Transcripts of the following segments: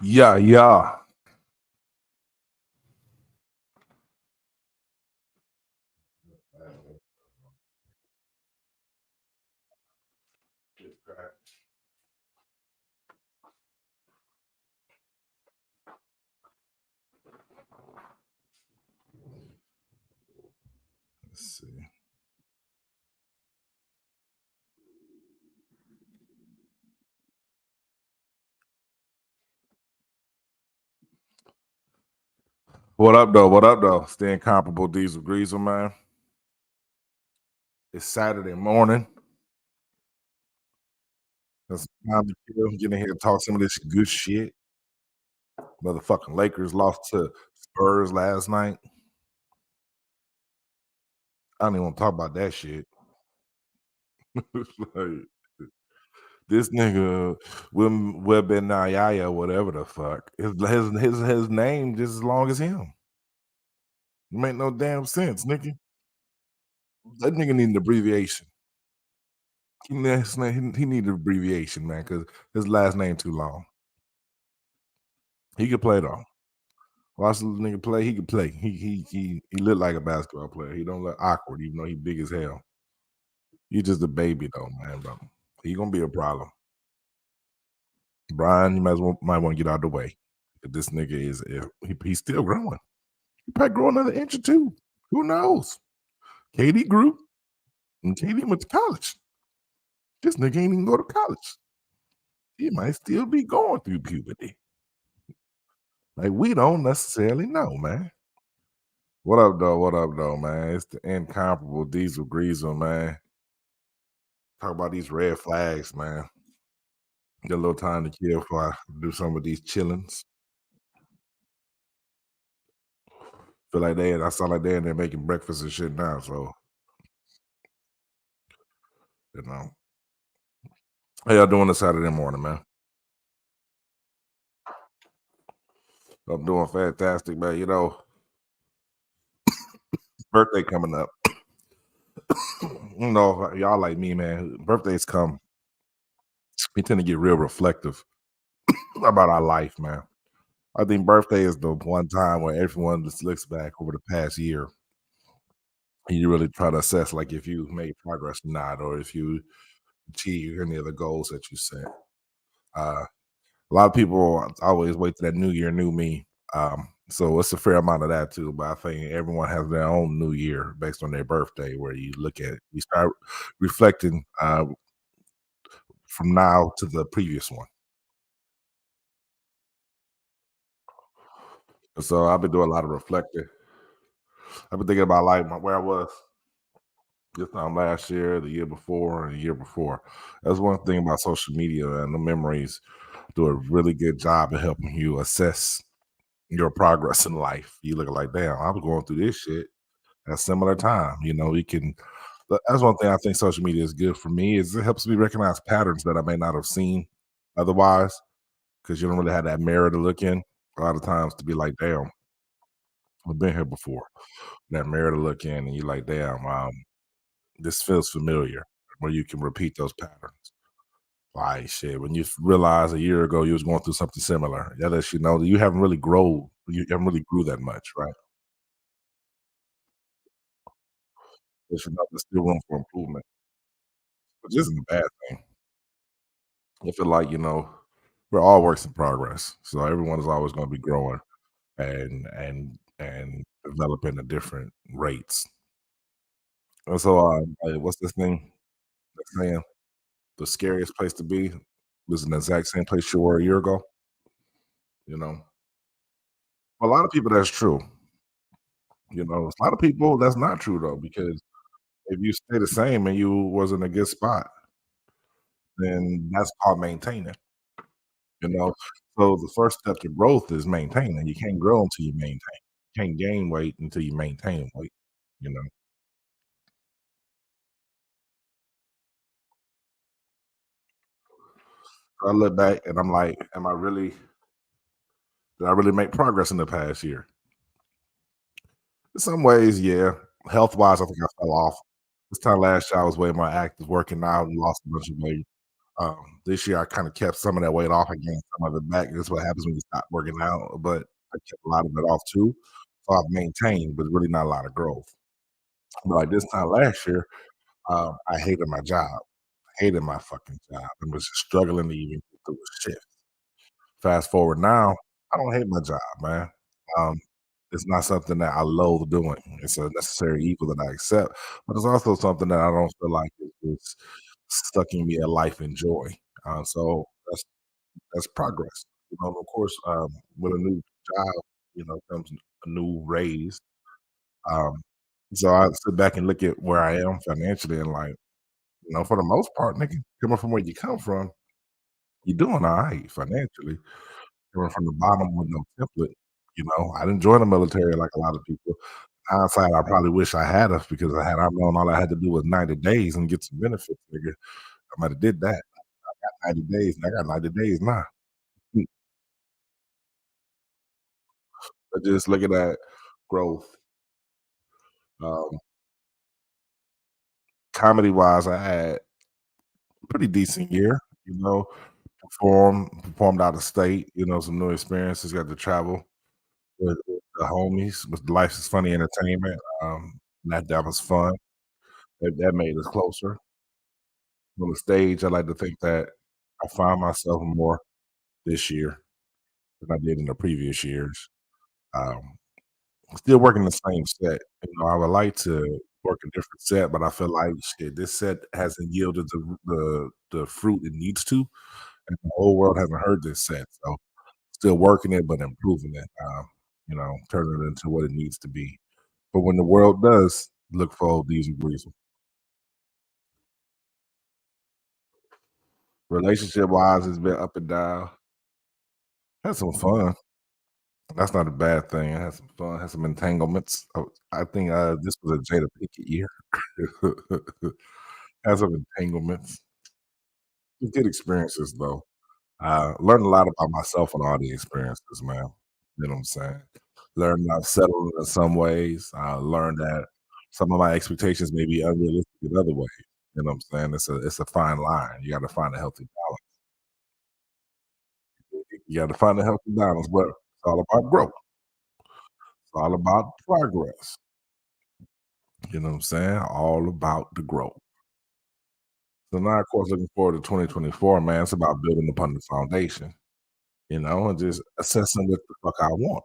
Yeah, yeah. Let's see. What up, though? What up, though? Staying comparable Diesel Greasel, man. It's Saturday morning. That's time to kill. Get in here and talk some of this good shit. Motherfucking Lakers lost to Spurs last night. I don't even want to talk about that shit. Like, this nigga Wembenyaya, whatever the fuck, his name just as long as him. Make no damn sense, nigga. That nigga need an abbreviation. He need an abbreviation, man, because his last name too long. He could play though. Watch the nigga play. He could play. He look like a basketball player. He don't look awkward, even though he big as hell. He just a baby though, man, bro. He gonna be a problem. Brian, you might want to get out of the way. This nigga he's still growing. He probably grow another inch or two. Who knows? KD grew, and KD went to college. This nigga ain't even go to college. He might still be going through puberty. Like we don't necessarily know, man. What up, though? What up, though, man? It's the incomparable Diesel Greasel, man. Talk about these red flags, man. Get a little time to kill before I do some of these chillings. Feel like I sound like they in there making breakfast and shit now. So, you know. How y'all doing this Saturday morning, man? I'm doing fantastic, man. Birthday coming up. Y'all like me, man. Birthdays come. We tend to get real reflective about our life, man. I think birthday is the one time where everyone just looks back over the past year and you really try to assess like if you made progress or not, or if you achieve any of the goals that you set. A lot of people always wait to that new year, new me. So it's a fair amount of that too. But I think everyone has their own new year based on their birthday, where you start reflecting from now to the previous one. And so I've been doing a lot of reflecting. I've been thinking about like where I was this time last year, the year before, and the year before. That's one thing about social media, and the memories do a really good job of helping you assess your progress in life. You look like, damn, I was going through this shit at a similar time. You can. That's one thing I think social media is good for me is it helps me recognize patterns that I may not have seen otherwise because you don't really have that mirror to look in a lot of times to be like, damn, I've been here before. That mirror to look in, and you're like, damn, this feels familiar. Where you can repeat those patterns. Like shit, when you realize a year ago you was going through something similar, that lets you know that you haven't really grown. You haven't really grew that much, right? Lets you know there's still room for improvement, which isn't a bad thing. I feel like we're all works in progress, so everyone is always going to be growing and developing at different rates. And so, what's this thing that's saying? The scariest place to be was in the exact same place you were a year ago. You know, a lot of people that's true. A lot of people that's not true though, because if you stay the same and you was in a good spot, then that's called maintaining. You know, so the first step to growth is maintaining. You can't grow until you maintain. You can't gain weight until you maintain weight. You know, I look back and I'm like, did I really make progress in the past year? In some ways, yeah. Health wise, I think I fell off. This time last year, I was way more active, working out, and lost a bunch of weight. This year I kind of kept some of that weight off. I gained some of it back. That's what happens when you stop working out. But I kept a lot of it off too. So I've maintained, but really not a lot of growth. But like this time last year, I hated my job. Hated my fucking job and was struggling to even get through a shift. Fast forward now, I don't hate my job, man. Um, it's not something that I loathe doing. It's a necessary evil that I accept, but it's also something that I don't feel like is sucking me at life and joy. So that's progress. Of course, with a new job, comes a new raise. Um, so I sit back and look at where I am financially and like, for the most part, nigga, coming from where you come from, you're doing all right financially. Coming from the bottom with no template, I didn't join the military like a lot of people. Hindsight, I probably wish I had of because had I known all I had to do was 90 days and get some benefits, nigga, I might have did that. 90 days, and I got 90 days now. Hmm, but just looking at growth, um, comedy-wise, I had a pretty decent year, you know, performed out of state, some new experiences, got to travel with the homies, with Life is Funny Entertainment, that was fun. That made us closer. On the stage, I like to think that I find myself more this year than I did in the previous years. Um, Still working the same set. I would like to work a different set, but I feel like shit, this set hasn't yielded the fruit it needs to, and the whole world hasn't heard this set. So still working it, but improving it. Turning it into what it needs to be. But when the world does look for these reasons, relationship wise, it's been up and down. Had some fun. That's not a bad thing. I had some fun, had some entanglements. I think, this was a Jada Pinkett year. Had some entanglements. Good experiences, though. Learned a lot about myself in all the experiences, man. You know what I'm saying? Learned I've settled in some ways. I learned that some of my expectations may be unrealistic in other ways. You know what I'm saying? It's a fine line. You gotta find a healthy balance. You gotta find a healthy balance, but it's all about growth. It's all about progress. You know what I'm saying? All about the growth. So now, of course, looking forward to 2024, man, it's about building upon the foundation, and just assessing what the fuck I want.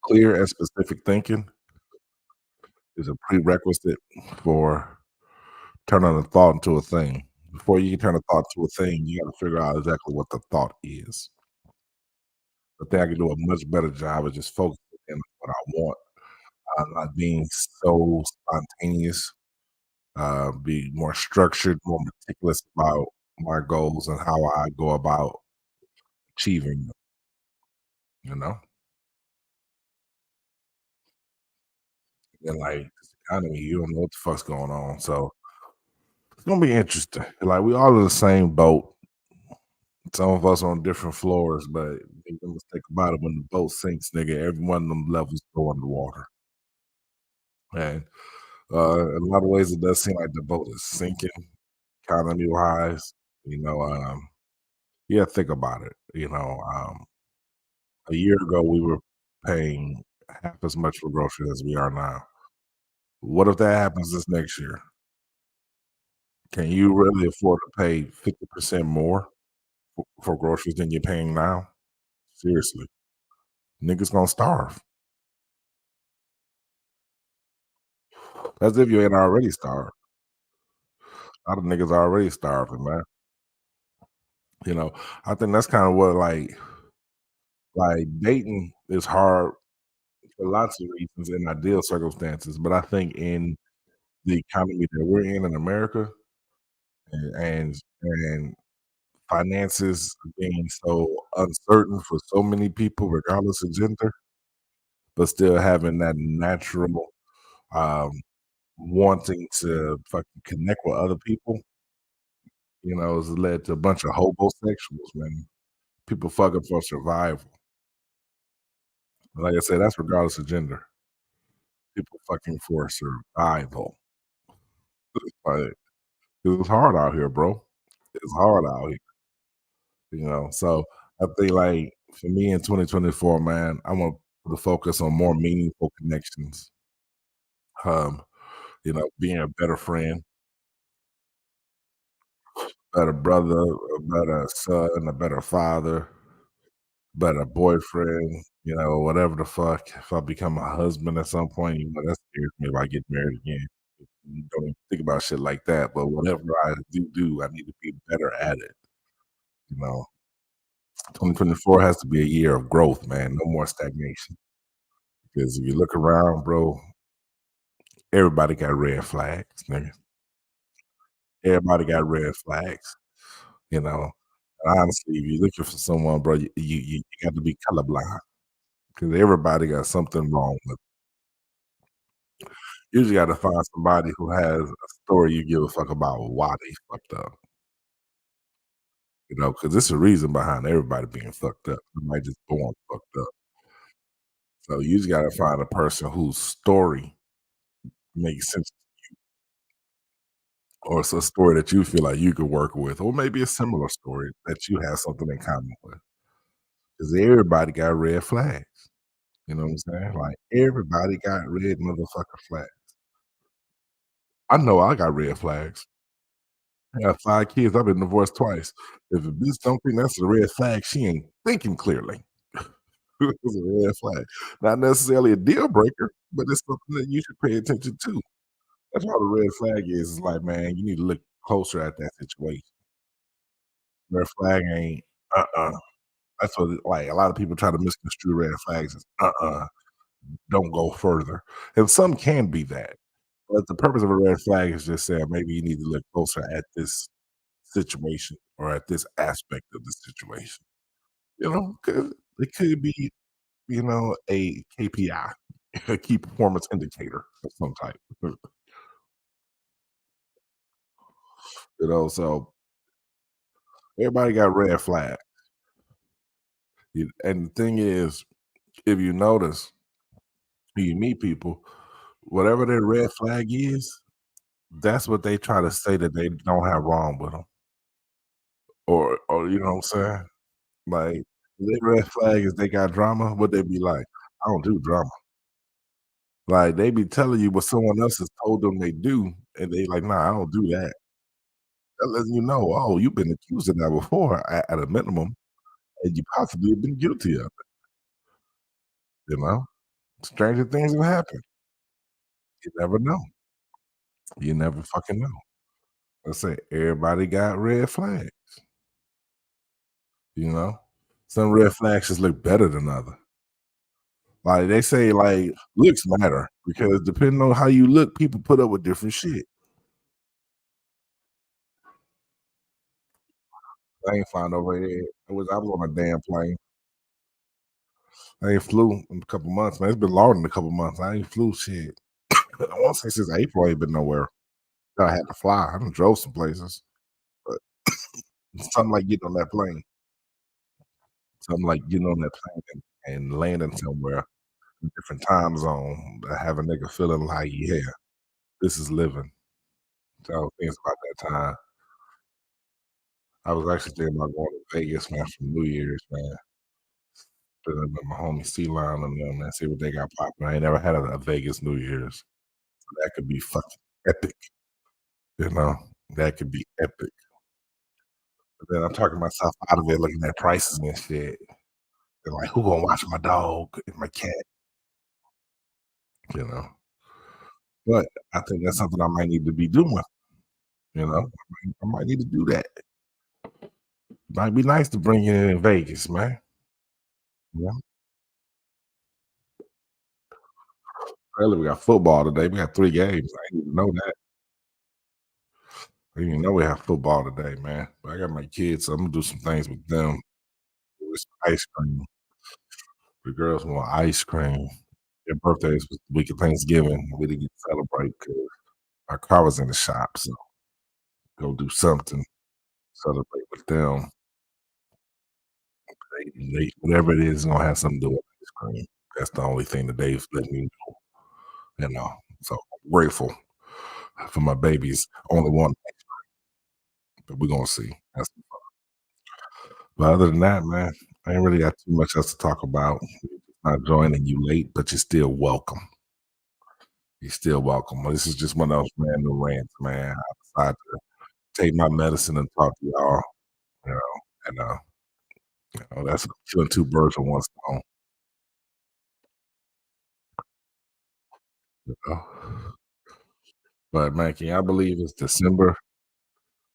Clear and specific thinking is a prerequisite for turning a thought into a thing. Before you can turn a thought to a thing, you got to figure out exactly what the thought is. I think I can do a much better job of just focusing in on what I want, not being so spontaneous, be more structured, more meticulous about my goals and how I go about achieving them, you know? And like this economy, you don't know what the fuck's going on. So it's gonna be interesting. Like we all in the same boat. Some of us on different floors, but make no mistake about it, when the boat sinks, nigga, every one of them levels go underwater. And in a lot of ways it does seem like the boat is sinking economy wise. You know, yeah, think about it. A year ago we were paying half as much for groceries as we are now. What if that happens this next year? Can you really afford to pay 50% more for groceries than you're paying now? Seriously, niggas gonna starve. As if you ain't already starved. A lot of niggas already starving, man. You know, I think that's kind of what like dating is hard for lots of reasons in ideal circumstances, but I think in the economy that we're in America and finances being so uncertain for so many people, regardless of gender, but still having that natural um, wanting to fucking connect with other people, has led to a bunch of hobosexuals, man. People fucking for survival. Like I said, that's regardless of gender. People fucking for survival. Like, it's hard out here, bro. It's hard out here, So I think, like, for me in 2024, man, I want to focus on more meaningful connections. Um, being a better friend, better brother, a better son, a better father, better boyfriend, whatever the fuck. If I become a husband at some point, that scares me if I get married again. Don't even think about shit like that. But whatever I do, I need to be better at it. You know, 2024 has to be a year of growth, man. No more stagnation. Because if you look around, bro, everybody got red flags, nigga. Everybody got red flags, you know. And honestly, if you're looking for someone, bro, you got to be colorblind because everybody got something wrong with. You just got to find somebody who has a story you give a fuck about why they fucked up, because there's a reason behind everybody being fucked up. Somebody just born fucked up. So you just got to find a person whose story makes sense, or it's a story that you feel like you could work with, or maybe a similar story that you have something in common with. Because everybody got red flags. You know what I'm saying? Like everybody got red motherfucker flags. I know I got red flags. I got 5 kids. I've been divorced twice. If a bitch don't think that's a red flag, she ain't thinking clearly. It's a red flag. Not necessarily a deal breaker, but it's something that you should pay attention to. That's all the red flag is like, man, you need to look closer at that situation. Red flag ain't uh-uh. That's what like a lot of people try to misconstrue red flags as don't go further. And some can be that. But the purpose of a red flag is just saying maybe you need to look closer at this situation or at this aspect of the situation. 'Cause it could be, a KPI, a key performance indicator of some type. So everybody got red flag. And the thing is, if you notice, when you meet people, whatever their red flag is, that's what they try to say that they don't have wrong with them. Or you know what I'm saying? Like, their red flag is they got drama, what they be like, "I don't do drama." Like, they be telling you what someone else has told them they do, and they like, "Nah, I don't do that." That letting you know, "Oh, you've been accused of that before at a minimum, and you possibly have been guilty of it," you know? Stranger things have happened. You never know. You never fucking know. I say everybody got red flags, you know? Some red flags just look better than other. Like, they say, like, looks matter because depending on how you look, people put up with different shit. I ain't flying over here. I was on a damn plane. I ain't flew in a couple months, man. It's been longer than a couple months. I ain't flew shit. I wanna say since April, I ain't been nowhere. I had to fly. I done drove some places, but it's something like getting on that plane. Something like getting on that plane and landing somewhere, in a different time zone, that have a nigga feeling like, "Yeah, this is living." So, things about that time. I was actually thinking about going to Vegas, man, for New Year's, man. With my homie C-Line and them, man, see what they got popping. I ain't never had a Vegas New Year's. That could be fucking epic, you know? That could be epic. But then I'm talking myself out of it looking at prices and shit. They're like, "Who gonna watch my dog and my cat?" You know? But I think that's something I might need to be doing, you know? I might need to do that. Might be nice to bring it in Vegas, man. Yeah. Earlier, we got football today. We got 3 games. I didn't even know that. I didn't even know we have football today, man. But I got my kids, so I'm gonna do some things with them. With some ice cream. The girls want ice cream. Their birthdays was the week of Thanksgiving. We didn't get to celebrate because our car was in the shop, so go do something, celebrate with them. They whatever it is gonna have something to do with ice cream. That's the only thing that they've let me know, you know. So I'm grateful. for my babies. Only one, but we're gonna see. But other than that, man, I ain't really got too much else to talk about. Not joining you late, but you're still welcome. You're still welcome. This is just one of those random rants, man. I decided to take my medicine and talk to y'all, you know, and that's killing two birds with one stone. You know? But man, can y'all believe it's December?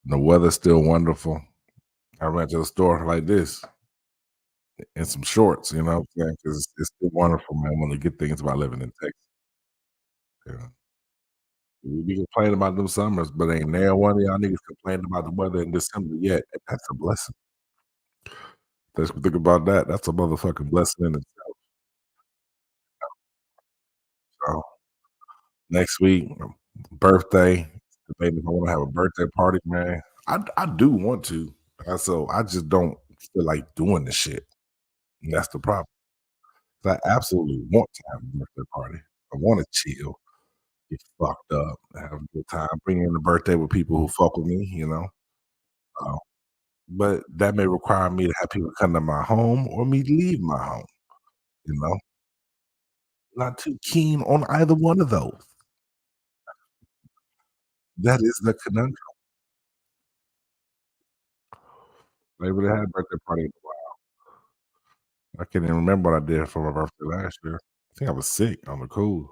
And the weather's still wonderful. I ran to the store like this in some shorts, you know what I'm saying? 'Cause it's still wonderful, man. One of the good things about living in Texas. Yeah. We be complaining about them summers, but ain't never one of y'all niggas complaining about the weather in December yet, and that's a blessing. Think about that. That's a motherfucking blessing in itself. So, next week, birthday, debating if I wanna have a birthday party, man. I do want to, so I just don't feel like doing the shit, and that's the problem. I absolutely want to have a birthday party. I wanna chill, get fucked up, have a good time, bring in the birthday with people who fuck with me, you know? Uh, but that may require me to have people come to my home or me leave my home, you know? Not too keen on either one of those. That is the conundrum. I ain't really had a birthday party in a while. I can't even remember what I did for my birthday last year. I think I was sick on the cool.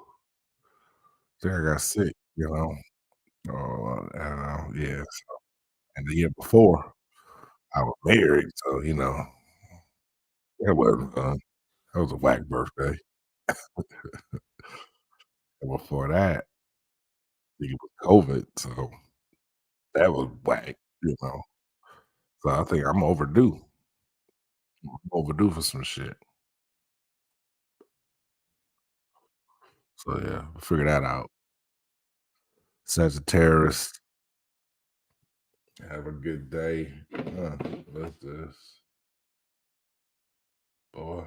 I think I got sick, you know? Yeah, and the year before, I was married, so, that wasn't fun. That was a whack birthday. And before that, I think it was COVID, so that was whack, you know? So I think I'm overdue. I'm overdue for some shit. So, yeah, figure that out. Sagittarius, have a good day. What's this? Boy,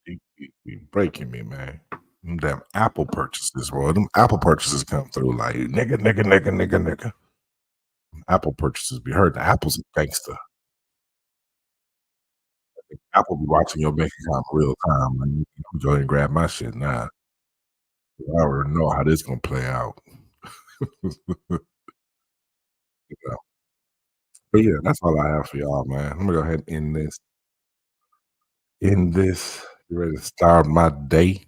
you breaking me, man. Them damn Apple purchases, boy. Them Apple purchases come through like nigga, nigga, nigga, nigga, nigga. Apple purchases be hurting. Apple's a gangster. Apple be watching your bank account in real time. Man. You go ahead and grab my shit now. I already know how this gonna play out. You know? But yeah, that's all I have for y'all, man. I'm gonna go ahead and end this. Get ready to start my day.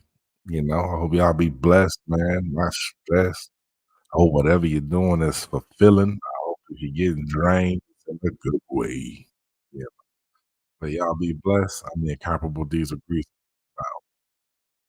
I hope y'all be blessed, man. Not stressed. I hope whatever you're doing is fulfilling. I hope if you're getting drained, it's in a good way. Yeah. But y'all be blessed. I'm the incomparable Diesel Grease.